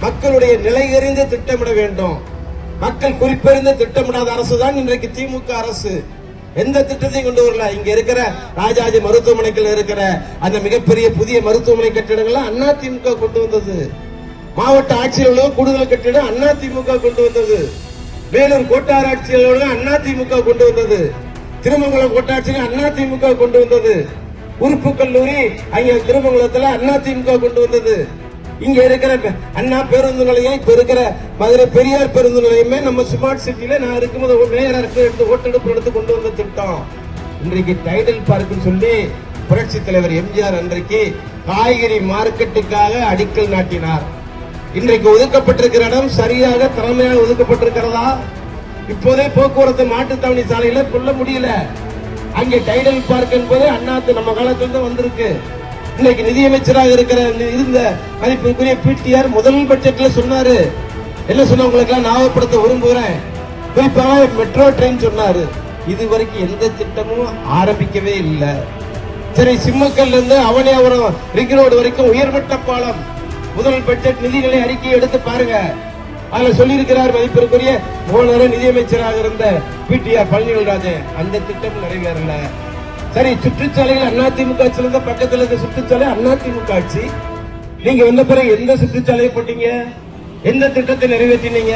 மக்களுடைய நிலையறிந்து திட்டமிட வேண்டும். மக்கள் குறிப்பறிந்து திட்டமிடாத அரசு தான் இன்றைக்கு திமுக அரசு. எந்த திட்டத்தையும் கொண்டு வரல. இங்க இருக்கிற ராஜாஜி மருத்துவமனைகள் இருக்கிற அந்த மிகப்பெரிய புதிய மருத்துவமனை கட்டிடங்கள் அதிமுக கொண்டு வந்தது. மாவட்ட ஆட்சியர்களும் கூடுதல் கட்டிடம் அதிமுக கொண்டு வந்தது. வேலூர் கோட்டாட்சியர்களும் அதிமுக கொண்டு வந்தது. திருமங்கலம் கோட்டாட்சியர் அதிமுக கொண்டு வந்தது. உறுப்பு கல்லூரி அங்க திருமங்கலத்துல அதிமுக கொண்டு வந்தது. இங்க இருக்கிற அண்ணா பேருந்து நிலையம், இப்ப இருக்கிற மதுரை பெரியார் பேருந்து நிலையமே நம்ம ஸ்மார்ட் சிட்டில நான் இருக்கும்போது மேயருக்கு எடுத்து ஓட்டெடுப்பு எடுத்து கொண்டு வந்த திட்டம். இன்றைக்கு டைடல் பார்க் சொல்லி புரட்சி தலைவர் எம்ஜிஆர் அன்றைக்கு காய்கறி மார்க்கெட்டுக்காக அடிக்கல் நாட்டினார். இன்றைக்கு ஒதுக்கப்பட்டிருக்கிற இடம் சரியாக திறமையாக ஒதுக்கப்பட்டிருக்கிறதா? இப்போதே போக்குவரத்து மாட்டுத்தாவணி சாலையில கொள்ள முடியல. அங்கே டைடல் பார்க் என்பது அண்ணாத்து நம்ம காலத்திலிருந்து வந்திருக்கு. இன்னைக்கு நிதியமைச்சராக இருக்கிற இருந்த மதிப்புக்குரிய பிடிஆர் முதல் பட்ஜெட்ல சொன்னாரு. என்ன சொன்ன உங்களுக்கு எல்லாம் ஞாபகப்படுத்த விரும்புகிறேன். குறிப்பாக மெட்ரோ ட்ரெயின் சொன்னாரு. இதுவரைக்கும் எந்த திட்டமும் ஆரம்பிக்கவே இல்லை. சரி, சிம்மக்கல்ல இருந்து அவனியாபுரம் ரிங் ரோடு வரைக்கும் உயர்மட்ட பாலம் முதல் பட்ஜெட் நிதிநிலை அறிக்கையை எடுத்து பாருங்க. அதுல சொல்லியிருக்கிறார் மதிப்பிற்குரிய போன நிதியமைச்சராக இருந்த பிடிஆர் பழனிவேல்ராஜன். அந்த திட்டம் நிறைவேறல. சரி, சுற்றுச்சாலைகள் அதிமுக ஆட்சியில பக்கத்தில் இருக்க சுற்றுச்சாலை அதிமுக ஆட்சி. நீங்க வந்த பிறகு எந்த சுற்றுச்சாலையை போட்டீங்க? எந்த திட்டத்தை நிறைவேற்றினீங்க?